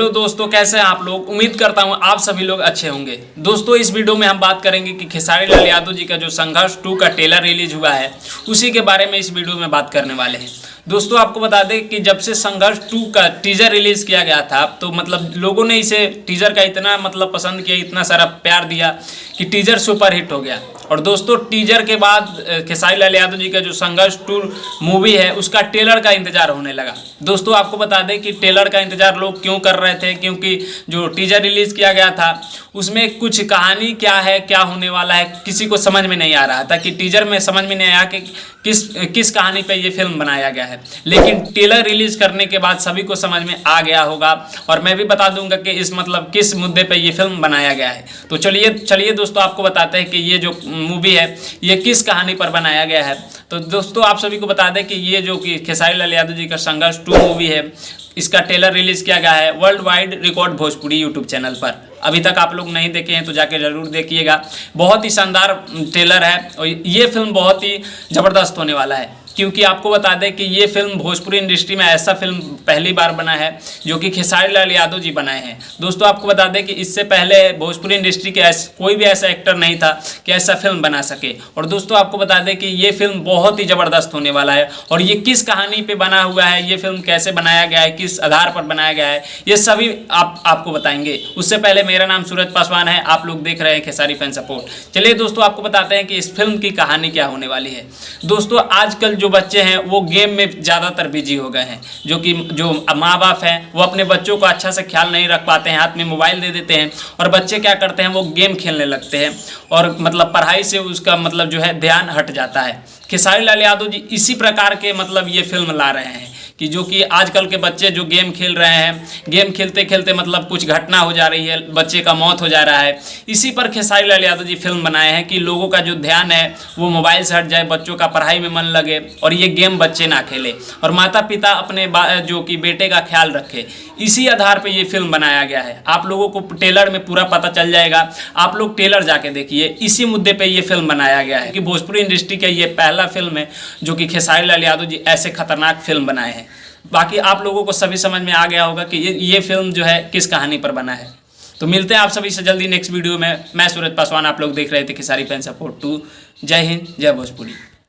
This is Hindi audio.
हेलो दोस्तों, कैसे हैं आप लोग। उम्मीद करता हूं आप सभी लोग अच्छे होंगे। दोस्तों इस वीडियो में हम बात करेंगे कि खेसारी लाल यादव जी का जो संघर्ष 2 का ट्रेलर रिलीज हुआ है उसी के बारे में इस वीडियो में बात करने वाले हैं। दोस्तों आपको बता दें कि जब से संघर्ष 2 का टीजर रिलीज किया गया था तो मतलब लोगों ने इसे टीजर का इतना पसंद किया, इतना सारा प्यार दिया कि टीजर सुपर हिट हो गया। और दोस्तों टीजर के बाद खेसारी लाल यादव जी का जो संघर्ष 2 मूवी है उसका ट्रेलर का इंतजार होने लगा। दोस्तों आपको बता दें कि ट्रेलर का इंतजार लोग क्यों कर रहे थे, क्योंकि जो टीजर रिलीज किया गया था उसमें कुछ कहानी क्या है, क्या होने वाला है, किसी को समझ में नहीं आ रहा था। कि टीजर में समझ में नहीं आया कि किस कहानी पे ये फिल्म बनाया गया है, लेकिन ट्रेलर रिलीज करने के बाद सभी को समझ में आ गया होगा। और मैं भी बता दूंगा कि इस किस मुद्दे पे ये फिल्म बनाया गया है। तो चलिए दोस्तों आपको बताते हैं कि ये जो मूवी है ये किस कहानी पर बनाया गया है। तो दोस्तों आप सभी को बता दें कि ये जो कि खेसारी लाल यादव जी का संघर्ष 2 मूवी है इसका ट्रेलर रिलीज किया गया है world wide record Bhojpuri YouTube channel पर। अभी तक आप लोग नहीं देखे हैं तो जाके जरूर देखिएगा। बहुत ही शानदार ट्रेलर है और ये फिल्म बहुत ही ज़बरदस्त होने वाला है, क्योंकि आपको बता दें कि ये फिल्म भोजपुरी इंडस्ट्री में ऐसा फिल्म पहली बार बना है जो कि खेसारी लाल यादव जी बनाए हैं। दोस्तों आपको बता दें कि इससे पहले भोजपुरी इंडस्ट्री के कोई भी ऐसा एक्टर नहीं था कि ऐसा फिल्म बना सके। और दोस्तों आपको बता दें कि ये फिल्म बहुत ही ज़बरदस्त होने वाला है। और ये किस कहानी पे बना हुआ है, ये फिल्म कैसे बनाया गया है, किस आधार पर बनाया गया है, ये सभी आपको बताएंगे। उससे पहले मेरा नाम सूरज पासवान है, आप लोग देख रहे हैं खेसारी फैन सपोर्ट। चलिए दोस्तों आपको बताते हैं कि इस फिल्म की कहानी क्या होने वाली है। दोस्तों आजकल जो बच्चे हैं वो गेम में ज़्यादातर बिजी हो गए हैं, जो माँ बाप हैं वो अपने बच्चों को अच्छा से ख्याल नहीं रख पाते हैं, हाथ में मोबाइल दे देते हैं और बच्चे क्या करते हैं वो गेम खेलने लगते हैं और पढ़ाई से उसका जो है ध्यान हट जाता है। खेसारी लाल यादव जी इसी प्रकार के ये फिल्म ला रहे हैं कि जो कि आजकल के बच्चे जो गेम खेल रहे हैं, गेम खेलते खेलते कुछ घटना हो जा रही है, बच्चे का मौत हो जा रहा है। इसी पर खेसारी लाल यादव जी फिल्म बनाए हैं कि लोगों का जो ध्यान है वो मोबाइल से हट जाए, बच्चों का पढ़ाई में मन लगे और ये गेम बच्चे ना खेले और माता पिता अपने जो कि बेटे का ख्याल रखे। इसी आधार पे ये फिल्म बनाया गया है। आप लोगों को ट्रेलर में पूरा पता चल जाएगा, आप लोग ट्रेलर जाके देखिए। इसी मुद्दे पे ये फिल्म बनाया गया है कि भोजपुरी इंडस्ट्री का ये पहला फिल्म है जो कि खेसारी लाल यादव जी ऐसे खतरनाक फिल्म बनाए हैं। बाकी आप लोगों को सभी समझ में आ गया होगा कि ये फिल्म जो है किस कहानी पर बना है। तो मिलते हैं आप सभी से जल्दी नेक्स्ट वीडियो में। मैं सूरज पासवान, आप लोग देख रहे थे खेसारी फैन सपोर्ट 2। जय हिंद, जय भोजपुरी।